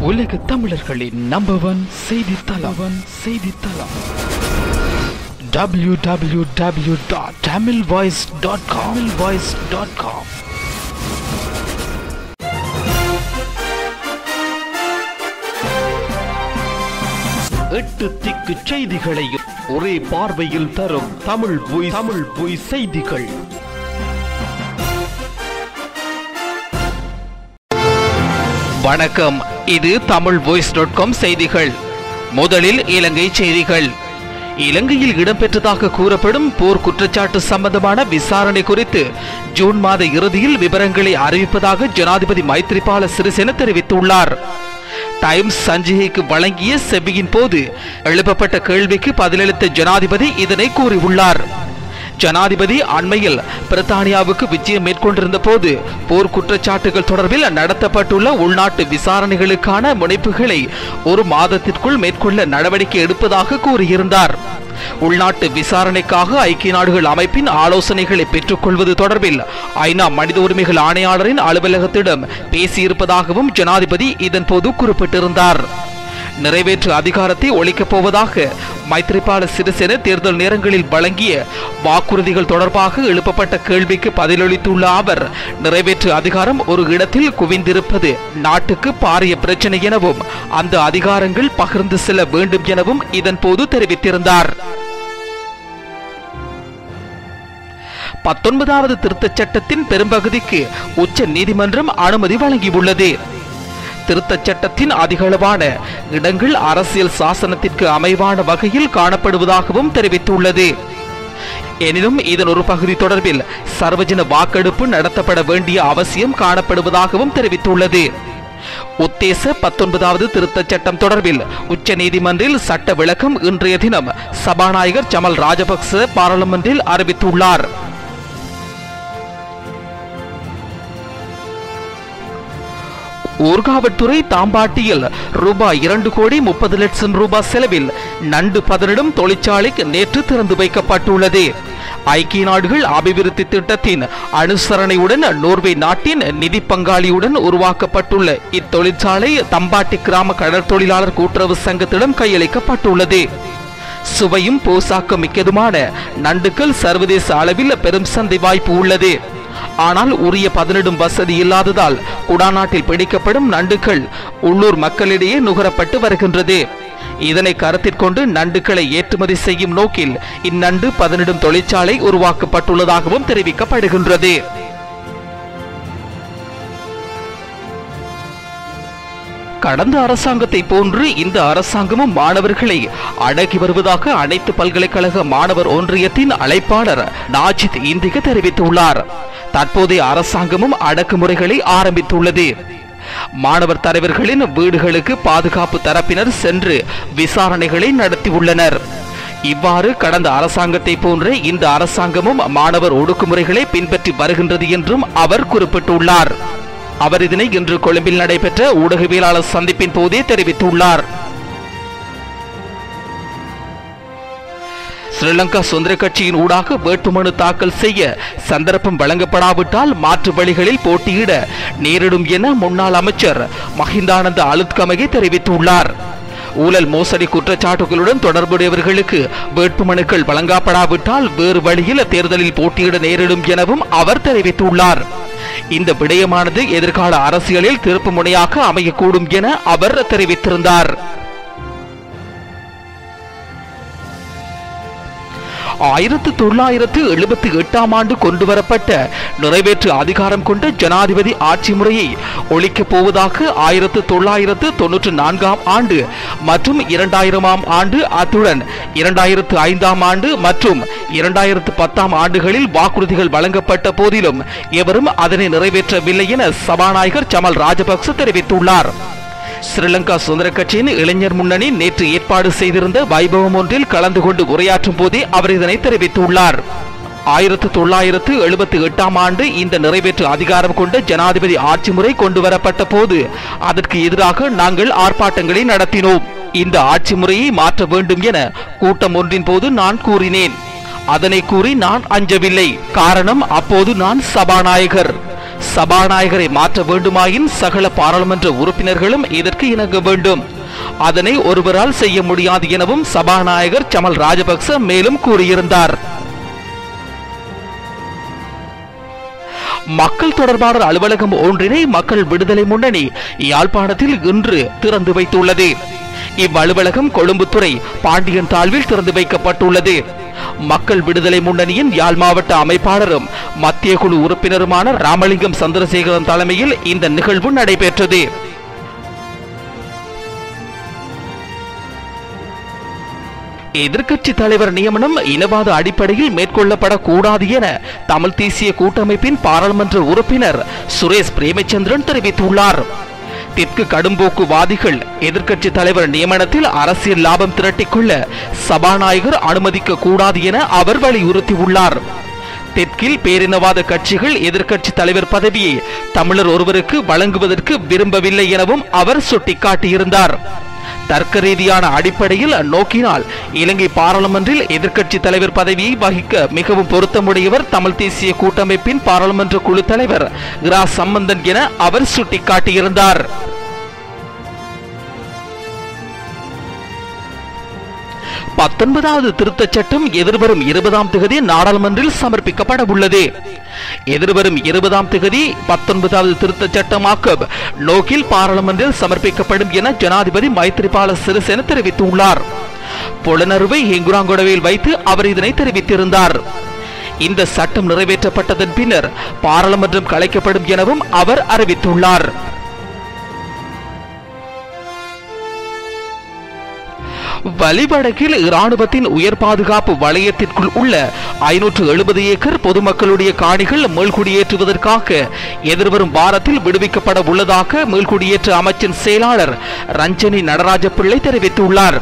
உலக தமிழர்களின் number 1 செய்தித்தளம் www.tamilvoice.com. எட்டு திக்கு செய்திகளையும் ஒரே பார்வையில் தரும் தமிழ் பொய் செய்திகள். வணக்கம், இது tamilvoice.com செய்திகள். முதலில் இலங்கை செய்திகள். இலங்கையில் இடம்பெற்றதாக கூறப்படும் போர் குற்றச்சாட்டு சம்பந்தமான விசாரணை குறித்து ஜூன் மாத இறுதியில் விவரங்களை அறிவிப்பதாக ஜனாதிபதி மைத்ரிபால சிறிசேன தெரிவித்துள்ளார். டைம்ஸ் சஞ்சிகைக்கு வழங்கிய செபியின் போது எழுப்பப்பட்ட கேள்விக்கு பதிலளித்த ஜனாதிபதி இதனை கூறியுள்ளார். ஜனாதிபதி அண்மையில் பிரித்தானியாவுக்கு விஜயம் மேற்கொண்டிருந்த போது போர் குற்றச்சாட்டுகள் தொடர்பில் நடத்தப்பட்டுள்ள உள்நாட்டு விசாரணைகளுக்கான முனைப்புகளை ஒரு மாதத்திற்குள் மேற்கொள்ள நடவடிக்கை எடுப்பதாக கூறியிருந்தார். உள்நாட்டு விசாரணைக்காக ஐக்கிய நாடுகள் அமைப்பின் ஆலோசனைகளை பெற்றுக்கொள்வது தொடர்பில் ஐநா மனித உரிமைகள் ஆணையாளரின் அலுவலகத்திடம் பேசியிருப்பதாகவும் ஜனாதிபதி இதன் போது குறிப்பிட்டிருந்தார். நிறைவேற்று அதிகாரத்தை ஒழிக்கப் போவதாக மைத்ரிபால சிறிசேன தேர்தல் நேரங்களில் வழங்கிய வாக்குறுதிகள் தொடர்பாக எழுப்பப்பட்ட கேள்விக்கு பதிலளித்துள்ள அவர், நிறைவேற்று அதிகாரம் ஒரு இடத்தில் குவிந்திருப்பது நாட்டுக்கு பாரிய பிரச்சனை எனவும் அந்த அதிகாரங்கள் பகிர்ந்து செல்ல வேண்டும் எனவும் இதன் போது தெரிவித்திருந்தார். 19வது திருத்தச் சட்டத்தின் பெரும்பகுதிக்கு உச்ச நீதிமன்றம் அனுமதி வழங்கியுள்ளது. திருத்தச் சட்டத்தின் அதிகளவான இடங்கள் அரசியல் சாசனத்திற்கு அமைவான வகையில் காணப்படுவதாகவும் தெரிவித்துள்ளது. எனினும் இதன் ஒரு பகுதி தொடர்பில் சர்வஜன வாக்கெடுப்பு நடத்தப்பட வேண்டிய அவசியம் காணப்படுவதாகவும் தெரிவித்துள்ளது. உத்தேச 19வது திருத்தச் சட்டம் தொடர்பில் உச்ச நீதிமன்றில் சட்ட விளக்கம் இன்றைய தினம் சபாநாயகர் சமல் ராஜபக்ச பாராளுமன்றில் அறிவித்துள்ளார். ஊர்காவல்துறை தாம்பாட்டியில் ரூபாய் 2,30,00,000 செலவில் நண்டு பதனிடும் தொழிற்சாலைக்கு நேற்று திறந்து வைக்கப்பட்டுள்ளது. ஐக்கிய நாடுகள் அபிவிருத்தி திட்டத்தின் அனுசரணையுடன் நோர்வே நாட்டின் நிதி பங்காளியுடன் உருவாக்கப்பட்டுள்ள இத்தொழிற்சாலை தம்பாட்டி கிராம கடற்தொழிலாளர் கூட்டுறவு சங்கத்திடம் கையளிக்கப்பட்டுள்ளது. சுவையும் போசாக்கம் மிக்கதுமான நண்டுக்கள் சர்வதேச அளவில் பெரும் சந்தை வாய்ப்பு உள்ளது. ஆனால் உரிய பதனிடும் வசதி இல்லாததால் குடாநாட்டில் பிடிக்கப்படும் நண்டுகள் உள்ளூர் மக்களிடையே நுகரப்பட்டு வருகின்றது. இதனை கருத்தில் கொண்டு நண்டுகளை ஏற்றுமதி செய்யும் நோக்கில் இந்நண்டு பதனிடும் தொழிற்சாலை உருவாக்கப்பட்டுள்ளதாகவும் தெரிவிக்கப்படுகின்றது. கடந்த அரசாங்கத்தை போன்று இந்த அரசாங்கமும் மாணவர்களை அடக்கி வருவதாக அனைத்து பல்கலைக்கழக மாணவர் ஒன்றியத்தின் அழைப்பாளர் நாஜித் இந்திக தெரிவித்துள்ளார். தற்போதைய அரசாங்கமும் அடக்குமுறைகளை ஆரம்பித்துள்ளது. மாணவர் தலைவர்களின் வீடுகளுக்கு பாதுகாப்பு தரப்பினர் சென்று விசாரணைகளை நடத்தியுள்ளனர். இவ்வாறு கடந்த அரசாங்கத்தை போன்றே இந்த அரசாங்கமும் மாணவர் ஒடுக்குமுறைகளை பின்பற்றி வருகின்றது என்றும் அவர் குறிப்பிட்டுள்ளார். அவர் இதனை இன்று கொழும்பில் நடைபெற்ற ஊடகவியலாளர் சந்திப்பின் போதே தெரிவித்துள்ளார். ஸ்ரீலங்கா சுதந்திர கட்சியின் ஊடாக வேட்புமனு தாக்கல் செய்ய சந்தர்ப்பம் வழங்கப்படாவிட்டால் மாற்று வழிகளில் போட்டியிட நேரிடும் என முன்னாள் அமைச்சர் மஹிந்தானந்த அலுத்கமகே தெரிவித்துள்ளார். ஊழல் மோசடி குற்றச்சாட்டுகளுடன் தொடர்புடையவர்களுக்கு வேட்புமனுக்கள் வழங்கப்படாவிட்டால் வேறு வழியில் தேர்தலில் போட்டியிட நேரிடும் எனவும் அவர் தெரிவித்துள்ளார். இந்த விடயமானது எதிர்கால அரசியலில் திருப்பு முனையாக அமையக்கூடும் என அவர் தெரிவித்திருந்தார். 1978 ஆண்டு கொண்டுவரப்பட்ட நிறைவேற்று அதிகாரம் கொண்ட ஜனாதிபதி ஆட்சி முறையை ஒழிக்கப் போவதாக 1994 ஆண்டு மற்றும் 2000 ஆண்டு அத்துடன் 2005 ஆண்டு மற்றும் 2010 ஆண்டுகளில் வாக்குறுதிகள் வழங்கப்பட்ட போதிலும் எவரும் அதனை நிறைவேற்றவில்லை என சபாநாயகர் சமல் ராஜபக்ச தெரிவித்துள்ளார். ஸ்ரீலங்கா சுதந்திர கட்சியின் இளைஞர் முன்னணி நேற்று ஏற்பாடு செய்திருந்த வைபவம் ஒன்றில் கலந்து கொண்டு உரையாற்றும் போதே அவர் இதனை தெரிவித்துள்ளார். 1978 ஆண்டு இந்த நிறைவேற்று அதிகாரம் கொண்ட ஜனாதிபதி ஆட்சி முறை கொண்டு வரப்பட்ட போது அதற்கு எதிராக நாங்கள் ஆர்ப்பாட்டங்களை நடத்தினோம். இந்த ஆட்சி முறையை மாற்ற வேண்டும் என கூட்டம் ஒன்றின் போது நான் கூறினேன். அதனை கூறி நான் அஞ்சவில்லை. காரணம், அப்போது நான் சபாநாயகர். சபாநாயகரை மாற்ற வேண்டுமாயின் சகல பாராளுமன்ற உறுப்பினர்களும் இதற்கு இணங்க வேண்டும். அதனை ஒருவரால் செய்ய முடியாது எனவும் சபாநாயகர் சமல் ராஜபக்ச மேலும் கூறியிருந்தார். மக்கள் தொடர்பாளர் அலுவலகம் ஒன்றினை மக்கள் விடுதலை முன்னணி யாழ்ப்பாணத்தில் இன்று திறந்து வைத்துள்ளது. இவ்வலுவலகம் கொழும்புத்துறை பாண்டியன் தாழ்வில் திறந்து வைக்கப்பட்டுள்ளது. மக்கள் விடுதலை முன்னணியின் யாழ் மாவட்ட அமைப்பாளரும் மத்திய குழு உறுப்பினருமான ராமலிங்கம் சந்திரசேகரன் தலைமையில் இந்த நிகழ்வு நடைபெற்றது. எதிர்க்கட்சி தலைவர் நியமனம் இனவாத அடிப்படையில் மேற்கொள்ளப்படக்கூடாது என தமிழ் தேசிய கூட்டமைப்பின் பாராளுமன்ற உறுப்பினர் சுரேஷ் பிரேமச்சந்திரன் தெரிவித்துள்ளார். தெற்கு கடும்போக்குவாதிகள் எதிர்க்கட்சி தலைவர் நியமனத்தில் அரசியல் லாபம் திரட்டிக்கொள்ள சபாநாயகர் அனுமதிக்க கூடாது என அவர் வலியுறுத்தியுள்ளார். தெற்கில் பேரினவாத கட்சிகள் எதிர்க்கட்சி தலைவர் பதவியை தமிழர் ஒருவருக்கு வழங்குவதற்கு விரும்பவில்லை எனவும் அவர் சுட்டிக்காட்டியிருந்தார். தர்க்க ரீதியான அடிப்படையில் நோக்கினால் இலங்கை பாராளுமன்றில் எதிர்க்கட்சி தலைவர் பதவியை வகிக்க மிகவும் பொருத்தமுடையவர் தமிழ் தேசிய கூட்டமைப்பின் பாராளுமன்ற குழு தலைவர் இரா சம்பந்தன் என அவர் சுட்டிக்காட்டியிருந்தார். பத்தொன்பதாவது திருத்தச் சட்டம் எதிர்வரும் 20ஆம் தேதி நாடாளுமன்றில் சமர்ப்பிக்கப்பட உள்ளது. எதிர்வரும் 20ஆம் தேதி 19வது திருத்தச் சட்டமாக்க நோக்கில் பாராளுமன்றில் சமர்ப்பிக்கப்படும் என ஜனாதிபதி மைத்ரிபால சிறிசேன தெரிவித்துள்ளார். புலனறுவை ஹெங்குராங்கொடவில் வைத்து அவர் இதனை தெரிவித்திருந்தார். இந்த சட்டம் நிறைவேற்றப்பட்டதன் பின்னர் பாராளுமன்றம் கலைக்கப்படும் எனவும் அவர் அறிவித்துள்ளார். வலிவடக்கில் இராணுவத்தின் உயர் பாதுகாப்பு வலயத்திற்குள் உள்ள 570 ஏக்கர் பொதுமக்களுடைய காணிகள் மீள்குடியேற்றுவதற்காக எதிர்வரும் வாரத்தில் விடுவிக்கப்பட உள்ளதாக மீள்குடியேற்ற அமைச்சின் செயலாளர் ரஞ்சனி நடராஜ பிள்ளை தெரிவித்துள்ளார்.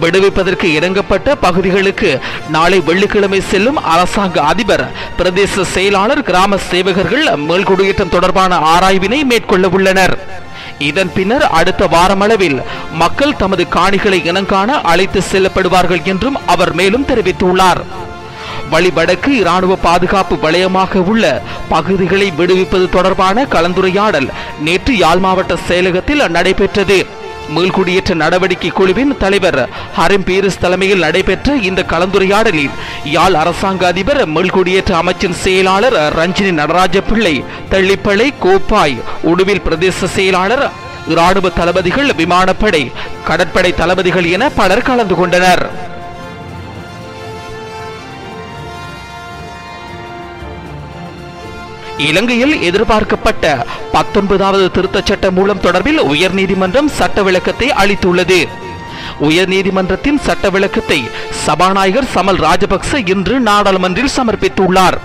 விடுவிப்பதற்கு இறங்கப்பட்ட பகுதிகளுக்கு நாளை வெள்ளிக்கிழமை செல்லும் அரசாங்க அதிபர், பிரதேச செயலாளர், கிராம சேவகர்கள் மீள்குடியேற்றம் தொடர்பான ஆராய்வினை மேற்கொள்ள உள்ளனர். இதன் பின்னர் அடுத்த வாரமளவில் மக்கள் தமது காணிகளை இனங்காண அழைத்து செல்லப்படுவார்கள் என்றும் அவர் மேலும் தெரிவித்துள்ளார். வலிவடக்கு இராணுவ பாதுகாப்பு வலயமாக உள்ள பகுதிகளை விடுவிப்பது தொடர்பான கலந்துரையாடல் நேற்று யாழ் மாவட்ட செயலகத்தில் நடைபெற்றது. மீள்குடியேற்ற நடவடிக்கை குழுவின் தலைவர் ஹரிம் பீரிஸ் தலைமையில் நடைபெற்ற இந்த கலந்துரையாடலில் யாழ் அரசாங்க அதிபர், மீள்குடியேற்ற அமைச்சின் செயலாளர் ரஞ்சினி நடராஜ பிள்ளை, தெள்ளிப்பளை, கோப்பாய், உடுவில் பிரதேச செயலாளர், இராணுவ தளபதிகள், விமானப்படை, கடற்படை தளபதிகள் என பலர் கலந்து கொண்டனர். இலங்கையில் எதிர்பார்க்கப்பட்ட 19வது திருத்தச் சட்ட மூலம் தொடர்பில் உயர்நீதிமன்றம் சட்ட விளக்கத்தை அளித்துள்ளது. உயர்நீதிமன்றத்தின் சட்ட விளக்கத்தை சபாநாயகர் சமல் ராஜபக்ச இன்று நாடாளுமன்றில் சமர்ப்பித்துள்ளார்.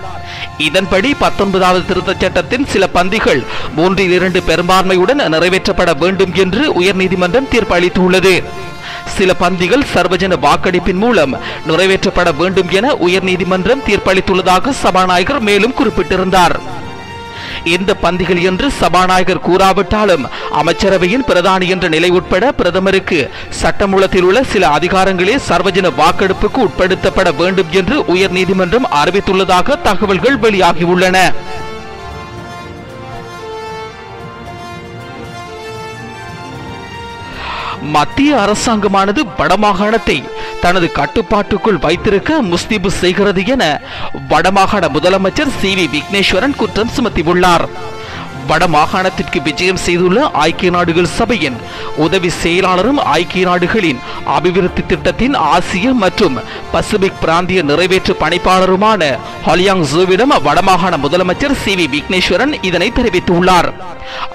இதன்படி 19வது திருத்தச் சட்டத்தின் சில பந்திகள் 3/2 பெரும்பான்மையுடன் நிறைவேற்றப்பட வேண்டும் என்று உயர்நீதிமன்றம் தீர்ப்பு அளித்துள்ளது. சில பந்திகள் சர்வஜன வாக்கெடுப்பின் மூலம் நிறைவேற்றப்பட வேண்டும் என உயர்நீதிமன்றம் தீர்ப்பளித்துள்ளதாக சபாநாயகர் மேலும் குறிப்பிட்டிருந்தார். இந்த பந்திகள் என்று சபாநாயகர் கூறாவிட்டாலும் அமைச்சரவையின் பிரதானி என்ற நிலை உட்பட பிரதமருக்கு சட்டமூலத்தில் உள்ள சில அதிகாரங்களே சர்வஜன வாக்கெடுப்புக்கு உட்படுத்தப்பட வேண்டும் என்று உயர்நீதிமன்றம் அறிவித்துள்ளதாக தகவல்கள் வெளியாகியுள்ளன. மத்திய அரசாங்கமானது வடமாகாணத்தை தனது கட்டுப்பாட்டுக்குள் வைத்திருக்க முஸ்தீபு செய்கிறது என வடமாகாண முதலமைச்சர் CV விக்னேஸ்வரன் குற்றம் சுமத்தியுள்ளார். வடமாகாணத்திற்கு விஜயம் செய்துள்ள ஐக்கிய நாடுகள் சபையின் உதவி செயலாளரும் ஐக்கிய நாடுகளின் அபிவிருத்தி திட்டத்தின் ஆசிய மற்றும் பசிபிக் பிராந்திய நிறைவேற்று பணிப்பாளருமான ஹொலியாங் ஜூவிடம் வடமாகாண முதலமைச்சர் CV விக்னேஸ்வரன் இதனை தெரிவித்துள்ளார்.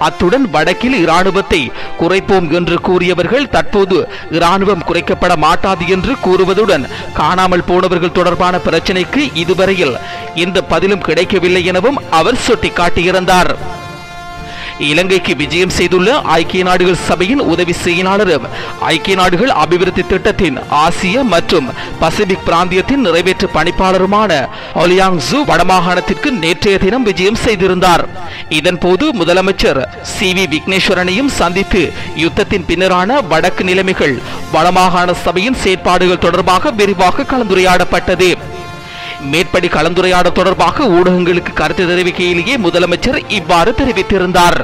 அத்துடன் வடக்கில் இராணுவத்தை குறைப்போம் என்று கூறியவர்கள் தற்போது இராணுவம் குறைக்கப்பட மாட்டாது என்று கூறுவதுடன் காணாமல் போனவர்கள் தொடர்பான பிரச்சினைக்கு இதுவரையில் எந்த பதிலும் கிடைக்கவில்லை எனவும் அவர் சுட்டிக்காட்டியிருந்தார். இலங்கைக்கு விஜயம் செய்துள்ள ஐக்கிய நாடுகள் சபையின் உதவி செயலாளரும் ஐக்கிய நாடுகள் அபிவிருத்தி திட்டத்தின் ஆசிய மற்றும் பசிபிக் பிராந்தியத்தின் நிறைவேற்று பணிப்பாளருமான ஹொலியாங் ஜூ வடமாகாணத்திற்கு நேற்றைய தினம் விஜயம் செய்திருந்தார். இதன்போது முதலமைச்சர் CV விக்னேஸ்வரனையும் சந்தித்து யுத்தத்தின் பின்னரான வடக்கு நிலைமைகள், வடமாகாண சபையின் செயற்பாடுகள் தொடர்பாக விரிவாக கலந்துரையாடப்பட்டது. மேற்படி கலந்துரையாடல் தொடர்பாக ஊடகங்களுக்கு கருத்து தெரிவிக்கையிலேயே முதலமைச்சர் இவ்வாறு தெரிவித்திருந்தார்.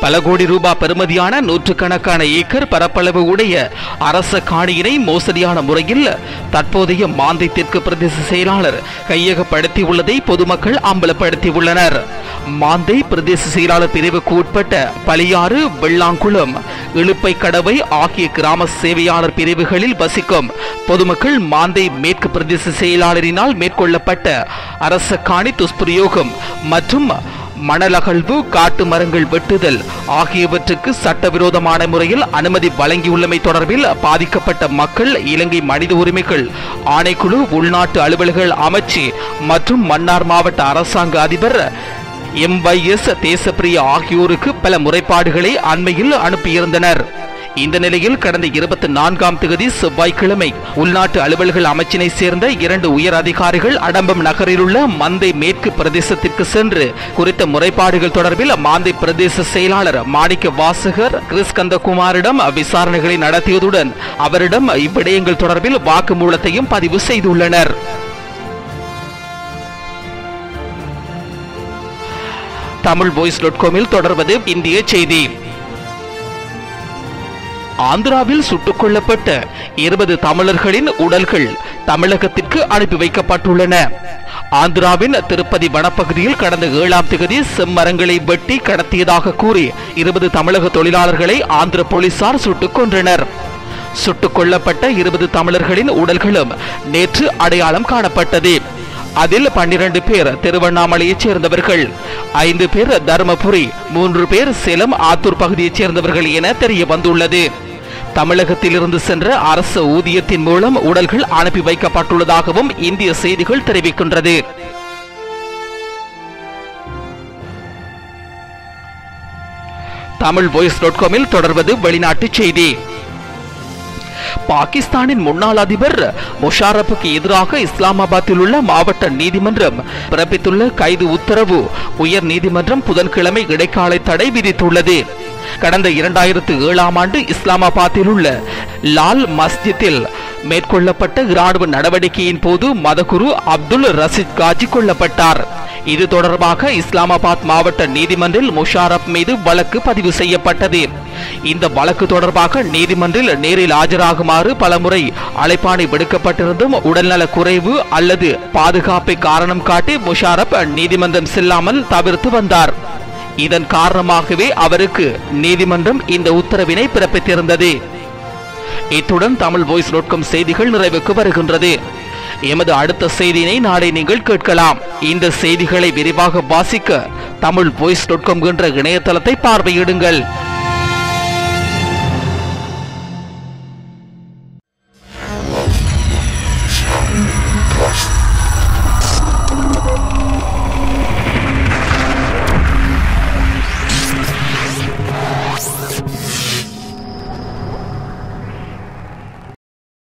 பல கோடி ரூபாய் பெறுமதியான நூற்றுக்கணக்கான ஏக்கர் பரப்பளவு உடைய அரச காணியினை மோசடியான முறையில் தற்போதைய மாந்தை தெற்கு பிரதேச செயலாளர் கையகப்படுத்தியுள்ளதை பொதுமக்கள் அம்பலப்படுத்தியுள்ளனர். மாந்தை பிரதேச செயலாளர் பிரிவுக்கு உட்பட்ட பலியாறு, வெள்ளாங்குளம், இழுப்பை கடவை ஆகிய கிராம சேவையாளர் பிரிவுகளில் வசிக்கும் பொதுமக்கள் மாந்தை மேற்கு பிரதேச செயலாளரினால் மேற்கொள்ளப்பட்ட அரச காணி துஷ்பிரயோகம் மற்றும் மணலகழ்வு, காட்டு மரங்கள் வெட்டுதல் ஆகியவற்றுக்கு சட்டவிரோதமான முறையில் அனுமதி வழங்கியுள்ளமை தொடர்பில் பாதிக்கப்பட்ட மக்கள் இலங்கை மனித உரிமைகள் ஆணைக்குழு, உள்நாட்டு அலுவல்கள் அமைச்சு மற்றும் மன்னார் மாவட்ட அரசாங்க அதிபர் MYS தேசப்பிரிய ஆகியோருக்கு பல முறைப்பாடுகளை அண்மையில் அனுப்பியிருந்தனர். இந்த நிலையில் கடந்த 24ஆம் தேதி செவ்வாய்க்கிழமை உள்நாட்டு அலுவல்கள் அமைச்சினை சேர்ந்த 2 உயர் அதிகாரிகள் அடம்பம் நகரில் உள்ள மாந்தை மேற்கு பிரதேசத்திற்கு சென்று குறித்த முறைப்பாடுகள் தொடர்பில் மாந்தை பிரதேச செயலாளர் மாணிக்க வாசகர் கிறிஸ்கந்தகுமாரிடம் விசாரணைகளை நடத்தியதுடன் அவரிடம் இவ்விடயங்கள் தொடர்பில் வாக்குமூலத்தையும் பதிவு செய்துள்ளனர். தமிழ் voice.com-இல் தொடர்வது இந்திய செய்தி. ஆந்திராவில் சுட்டுக் கொல்லப்பட்ட 20 தமிழர்களின் உடல்கள் தமிழகத்திற்கு அனுப்பி வைக்கப்பட்டுள்ளன. ஆந்திராவின் திருப்பதி வனப்பகுதியில் கடந்த 7ஆம் தேதி செம்மரங்களை வெட்டி கடத்தியதாக கூறி 20 தமிழக தொழிலாளர்களை ஆந்திர போலீசார் சுட்டுக் கொன்றனர். சுட்டுக் கொல்லப்பட்ட 20 தமிழர்களின் உடல்களும் நேற்று அடையாளம் காணப்பட்டது. அதில் 12 பேர் திருவண்ணாமலையைச் சேர்ந்தவர்கள், 5 பேர் தருமபுரி, 3 பேர் சேலம், ஆத்தூர் பகுதியைச் சேர்ந்தவர்கள் என தெரிய வந்துள்ளது. தமிழகத்திலிருந்து சென்ற அரசு ஊதியத்தின் மூலம் உடல்கள் அனுப்பி வைக்கப்பட்டுள்ளதாகவும் இந்திய செய்திகள் தெரிவிக்கின்றது. தமிழ் voice.com-இல் தொடர்வது வெளிநாட்டு செய்தி. பாகிஸ்தானின் முன்னாள் அதிபர் முஷாரப்புக்கு எதிராக இஸ்லாமாபாத்தில் உள்ள மாவட்ட நீதிமன்றம் பிறப்பித்துள்ள கைது உத்தரவு உயர் நீதிமன்றம் புதன்கிழமை இடைக்கால தடை விதித்துள்ளது. கடந்த 2007ஆம் ஆண்டு இஸ்லாமாபாத்தில் உள்ள லால் மஸ்ஜித்தில் மேற்கொள்ளப்பட்ட இராணுவ நடவடிக்கையின் போது மதகுரு அப்துல் ரஷீத் காஜி கொல்லப்பட்டார். இது தொடர்பாக இஸ்லாமாபாத் மாவட்ட நீதிமன்றில் முஷாரப் மீது வழக்கு பதிவு செய்யப்பட்டது. இந்த வழக்கு தொடர்பாக நீதிமன்றில் நேரில் ஆஜராகுமாறு பலமுறை அழைப்பாணை விடுக்கப்பட்டிருந்தும் உடல்நல குறைவு அல்லது பாதுகாப்பை காரணம் காட்டி முஷாரப் நீதிமன்றம் செல்லாமல் தவிர்த்து வந்தார். இதன் காரணமாகவே அவருக்கு நீதிமன்றம் இந்த உத்தரவினை பிறப்பித்திருந்தது. இத்துடன் தமிழ் voice.com செய்திகள் நிறைவுக்கு வருகின்றது. எமது அடுத்த செய்தியினை நாளை நீங்கள் கேட்கலாம். இந்த செய்திகளை விரிவாக வாசிக்க தமிழ் voice.com என்ற இணையதளத்தை பார்வையிடுங்கள்.